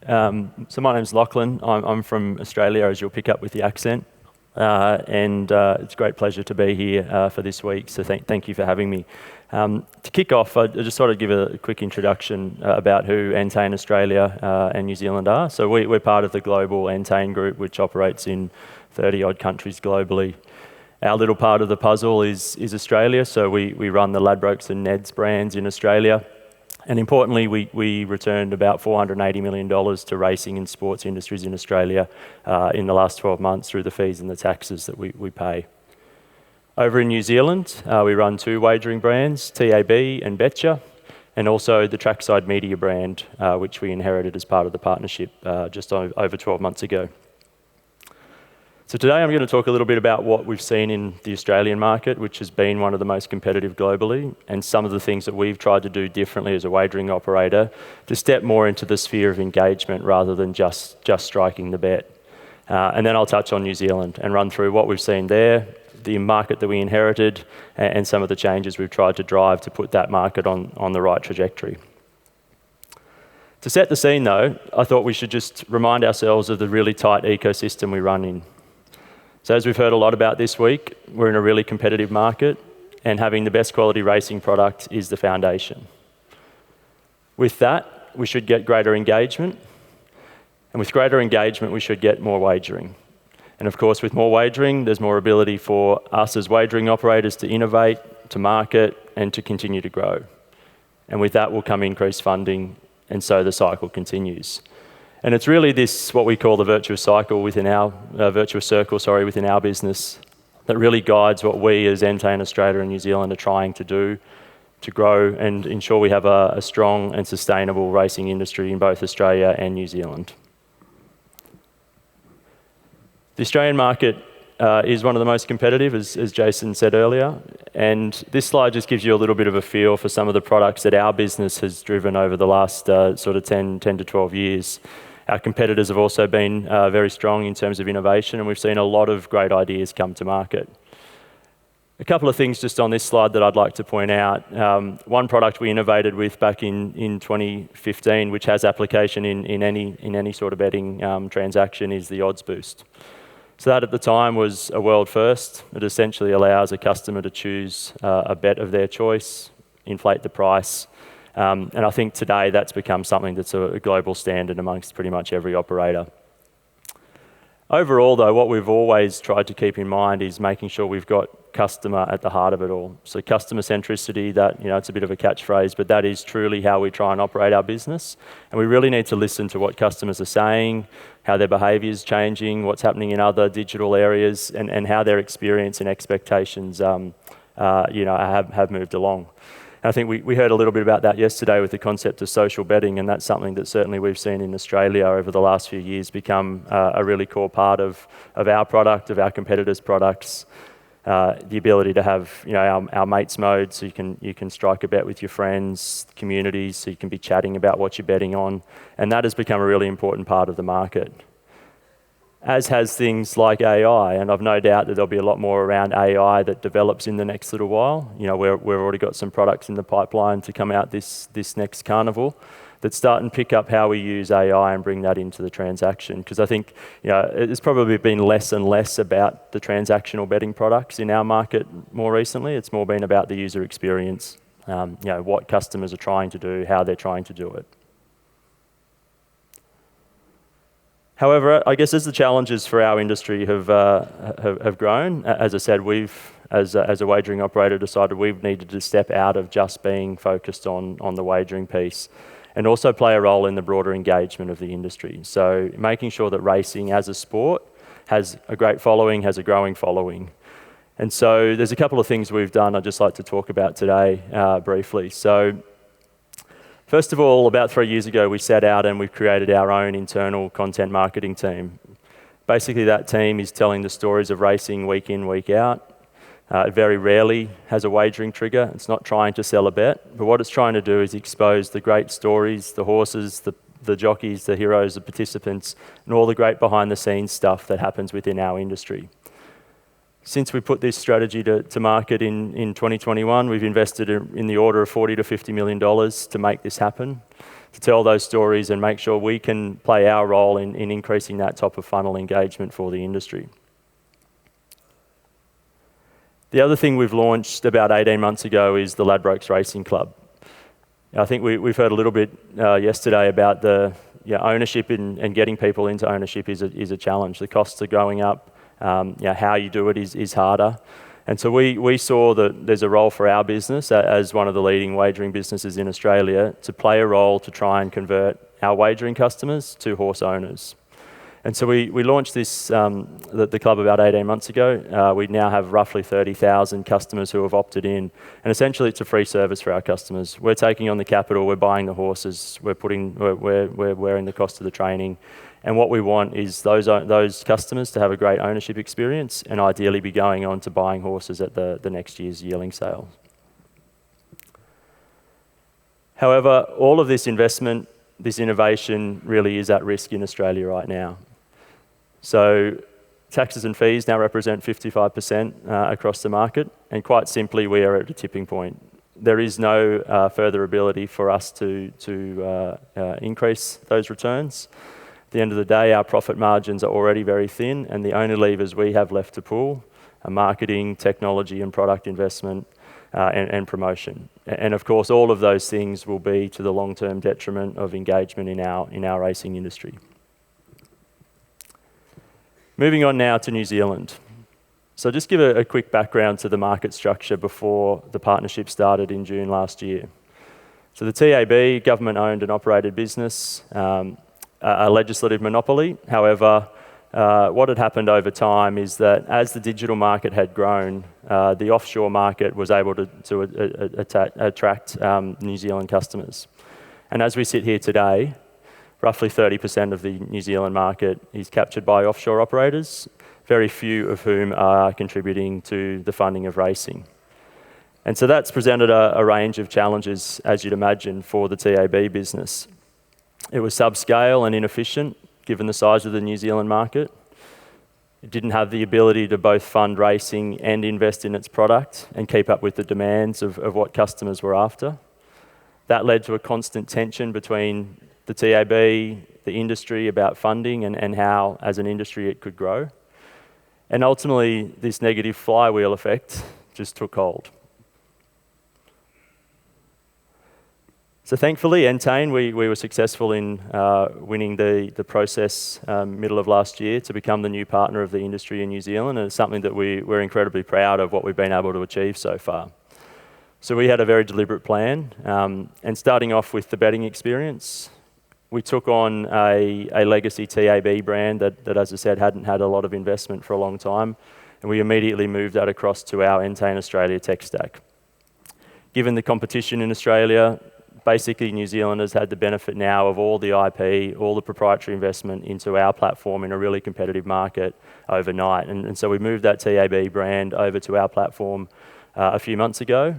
So my name's Lachlan. I'm from Australia, as you'll pick up with the accent. And it's a great pleasure to be here for this week, so thank you for having me. To kick off, I just thought I'd give a quick introduction about who Entain Australia and New Zealand are. So we're part of the global Entain group, which operates in 30-odd countries globally. Our little part of the puzzle is Australia, so we run the Ladbrokes and Neds brands in Australia. And importantly, we returned about $480 million to racing and sports industries in Australia in the last 12 months through the fees and the taxes that we pay. Over in New Zealand, we run two wagering brands, TAB and Betcha, and also the Trackside Media brand, which we inherited as part of the partnership just over 12 months ago. So today I'm going to talk a little bit about what we've seen in the Australian market, which has been one of the most competitive globally, and some of the things that we've tried to do differently as a wagering operator to step more into the sphere of engagement rather than just striking the bet. And then I'll touch on New Zealand and run through what we've seen there, the market that we inherited, and some of the changes we've tried to drive to put that market on the right trajectory. To set the scene though, I thought we should just remind ourselves of the really tight ecosystem we run in. So as we've heard a lot about this week, we're in a really competitive market, and having the best quality racing product is the foundation. With that, we should get greater engagement, and with greater engagement, we should get more wagering. And of course, with more wagering, there's more ability for us as wagering operators to innovate, to market, and to continue to grow. And with that will come increased funding, and so the cycle continues. And it's really this, what we call the virtuous cycle within our, virtuous circle, within our business, that really guides what we as Entain Australia and New Zealand are trying to do to grow and ensure we have a strong and sustainable racing industry in both Australia and New Zealand. The Australian market is one of the most competitive, as Jason said earlier, and this slide just gives you a little bit of a feel for some of the products that our business has driven over the last sort of 10 to 12 years. Our competitors have also been very strong in terms of innovation, and we've seen a lot of great ideas come to market. A couple of things just on this slide that I'd like to point out. One product we innovated with back in 2015, which has application in any sort of betting transaction, is the Odds Boost. So that at the time was a world first. It essentially allows a customer to choose a bet of their choice, inflate the price, and I think today that's become something that's a global standard amongst pretty much every operator. Overall though, what we've always tried to keep in mind is making sure we've got customer at the heart of it all. So customer centricity, that, it's a bit of a catchphrase, but that is truly how we try and operate our business. And we really need to listen to what customers are saying, how their behaviour is changing, what's happening in other digital areas, and how their experience and expectations have moved along. And I think we heard a little bit about that yesterday with the concept of social betting, and that's something that certainly we've seen in Australia over the last few years become a really core part of our product, of our competitors' products. The ability to have our mates mode, so you can strike a bet with your friends, communities, so you can be chatting about what you're betting on, and that has become a really important part of the market. As has things like AI, and I've no doubt that there'll be a lot more around AI that develops in the next little while. We've already got some products in the pipeline to come out this next carnival that start and pick up how we use AI and bring that into the transaction. Because I think it's probably been less and less about the transactional betting products in our market more recently. It's more been about the user experience, what customers are trying to do, how they're trying to do it. However, I guess as the challenges for our industry have grown, as I said, we've, as a wagering operator, decided we've needed to step out of just being focused on the wagering piece and also play a role in the broader engagement of the industry. So making sure that racing as a sport has a great following, has a growing following. And so there's a couple of things we've done I'd just like to talk about today briefly. So first of all, about 3 years ago, we set out and we've created our own internal content marketing team. Basically, that team is telling the stories of racing week in, week out. It very rarely has a wagering trigger. It's not trying to sell a bet, but what it's trying to do is expose the great stories, the horses, the jockeys, the heroes, the participants, and all the great behind-the-scenes stuff that happens within our industry. Since we put this strategy to market in 2021, we've invested in the order of $40 to $50 million to make this happen. to tell those stories and make sure we can play our role in increasing that top of funnel engagement for the industry. The other thing we've launched about 18 months ago is the Ladbrokes Racing Club. I think we've heard a little bit yesterday about the ownership and getting people into ownership is a challenge. The costs are going up. How you do it is harder. And so we saw that there's a role for our business as one of the leading wagering businesses in Australia to play a role to try and convert our wagering customers to horse owners. And so we launched this, the club about 18 months ago. We now have roughly 30,000 customers who have opted in. And essentially it's a free service for our customers. We're taking on the capital, we're buying the horses, we're wearing the cost of the training. And what we want is those customers to have a great ownership experience and ideally be going on to buying horses at the next year's yearling sale. However, all of this investment, this innovation really is at risk in Australia right now. So taxes and fees now represent 55% across the market, and quite simply, we are at a tipping point. There is no further ability for us to increase those returns. At the end of the day, our profit margins are already very thin, and the only levers we have left to pull are marketing, technology, and product investment, and promotion. And of course, all of those things will be to the long-term detriment of engagement in our racing industry. Moving on now to New Zealand. So just give a quick background to the market structure before the partnership started in June last year. So the TAB, government-owned and operated business, a legislative monopoly. However, what had happened over time is that as the digital market had grown, the offshore market was able to attract New Zealand customers. And as we sit here today, roughly 30% of the New Zealand market is captured by offshore operators, very few of whom are contributing to the funding of racing. And so that's presented a range of challenges, as you'd imagine, for the TAB business. It was subscale and inefficient, given the size of the New Zealand market. It didn't have the ability to both fund racing and invest in its product and keep up with the demands of what customers were after. That led to a constant tension between the TAB, the industry about funding and how, as an industry, it could grow. And ultimately, this negative flywheel effect just took hold. So thankfully, Entain, we were successful in winning the process middle of last year to become the new partner of the industry in New Zealand, and it's something that we're incredibly proud of what we've been able to achieve so far. So we had a very deliberate plan, and starting off with the betting experience, we took on a legacy TAB brand that, as I said, hadn't had a lot of investment for a long time, and we immediately moved that across to our Entain Australia tech stack. Given the competition in Australia, basically New Zealand has had the benefit now of all the IP, all the proprietary investment into our platform in a really competitive market overnight. And so we moved that TAB brand over to our platform a few months ago.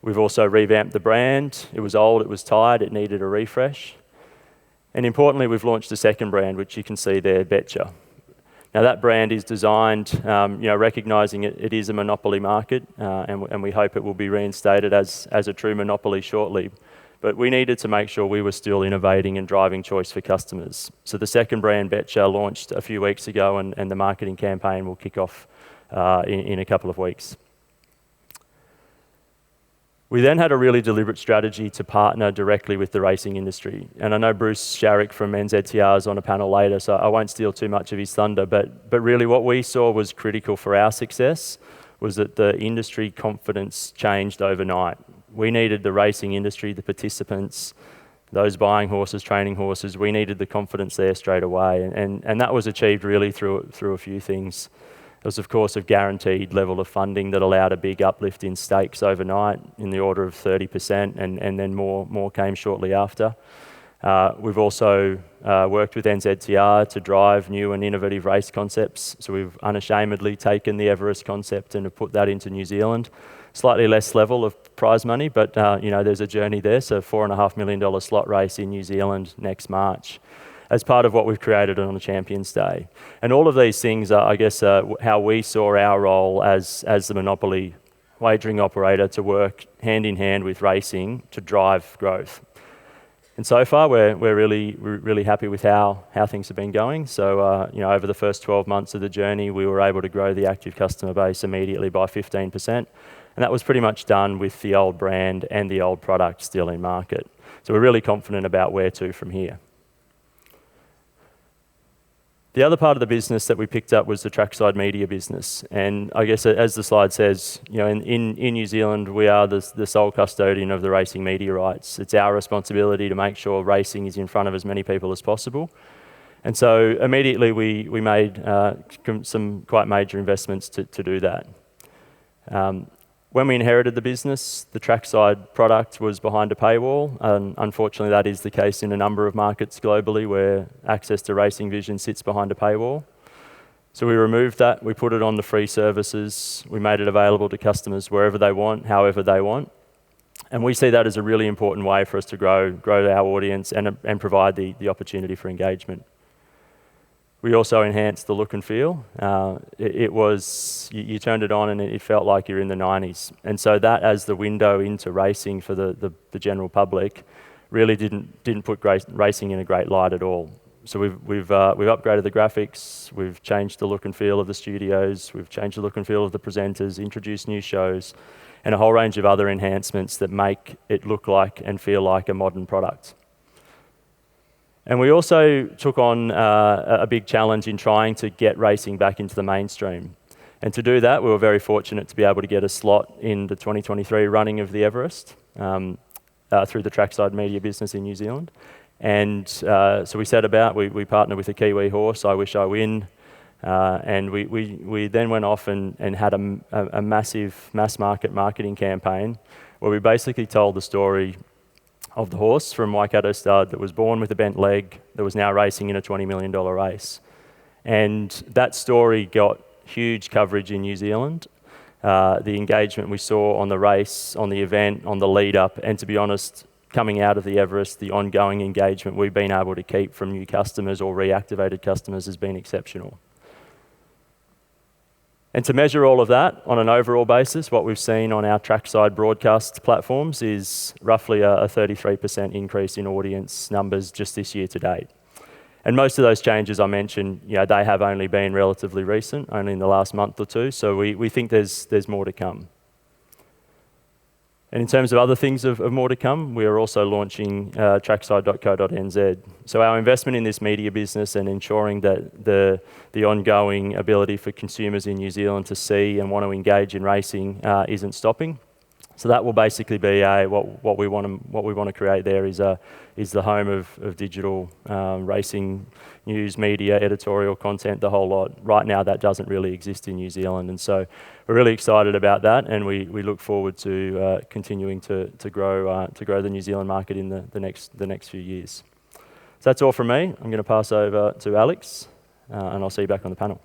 We've also revamped the brand. It was old, it was tired, it needed a refresh. And importantly, we've launched a second brand, which you can see there, Betcha. Now that brand is designed, recognising it is a monopoly market, and we hope it will be reinstated as a true monopoly shortly. But we needed to make sure we were still innovating and driving choice for customers. So the second brand, Betcha, launched a few weeks ago, and the marketing campaign will kick off in a couple of weeks. We then had a really deliberate strategy to partner directly with the racing industry. And I know Bruce Sharrick from NZTR is on a panel later, so I won't steal too much of his thunder, but really what we saw was critical for our success was that the industry confidence changed overnight. We needed the racing industry, the participants, those buying horses, training horses, we needed the confidence there straight away. And that was achieved really through a few things. There was, of course, a guaranteed level of funding that allowed a big uplift in stakes overnight in the order of 30%, and then more came shortly after. We've also worked with NZTR to drive new and innovative race concepts. So we've unashamedly taken the Everest concept and have put that into New Zealand. Slightly less level of prize money, but there's a journey there. So $4.5 million slot race in New Zealand next March, as part of what we've created on the Champions Day. And all of these things are, I guess, how we saw our role as the monopoly wagering operator to work hand in hand with racing to drive growth. And so far, we're really happy with how things have been going. So, over the first 12 months of the journey, we were able to grow the active customer base immediately by 15%. And that was pretty much done with the old brand and the old product still in market. So we're really confident about where to from here. The other part of the business that we picked up was the trackside media business. And I guess as the slide says, in New Zealand, we are the sole custodian of the racing media rights. It's our responsibility to make sure racing is in front of as many people as possible. And so immediately we made some quite major investments to do that. When we inherited the business, the trackside product was behind a paywall, and unfortunately that is the case in a number of markets globally where access to Racing Vision sits behind a paywall. So we removed that, we put it on the free services, we made it available to customers wherever they want, however they want. And we see that as a really important way for us to grow our audience and provide the opportunity for engagement. We also enhanced the look and feel. You turned it on and it felt like you're in the 90s. And so that, as the window into racing for the general public, really didn't put racing in a great light at all. So we've upgraded the graphics, we've changed the look and feel of the studios, we've changed the look and feel of the presenters, introduced new shows, and a whole range of other enhancements that make it look like and feel like a modern product. And we also took on a big challenge in trying to get racing back into the mainstream. And to do that, we were very fortunate to be able to get a slot in the 2023 running of the Everest through the trackside media business in New Zealand. And so we set about, we partnered with a Kiwi horse, I Wish I Win, and we then went off and had a massive mass marketing campaign where we basically told the story of the horse from Waikato Stud that was born with a bent leg, that was now racing in a $20 million race. And that story got huge coverage in New Zealand. The engagement we saw on the race, on the event, on the lead up, and to be honest, coming out of the Everest, the ongoing engagement we've been able to keep from new customers or reactivated customers has been exceptional. And to measure all of that on an overall basis, what we've seen on our trackside broadcast platforms is roughly a 33% increase in audience numbers just this year to date. And most of those changes I mentioned, they have only been relatively recent, only in the last month or two, so we think there's more to come. And in terms of other things of more to come, we are also launching trackside.co.nz. So our investment in this media business and ensuring that the ongoing ability for consumers in New Zealand to see and want to engage in racing isn't stopping. So that will basically be what we want to create there is the home of digital racing news, media, editorial content, the whole lot. Right now, that doesn't really exist in New Zealand, and so we're really excited about that, and we look forward to continuing to grow the New Zealand market in the next few years. So that's all from me. I'm going to pass over to Alex, and I'll see you back on the panel.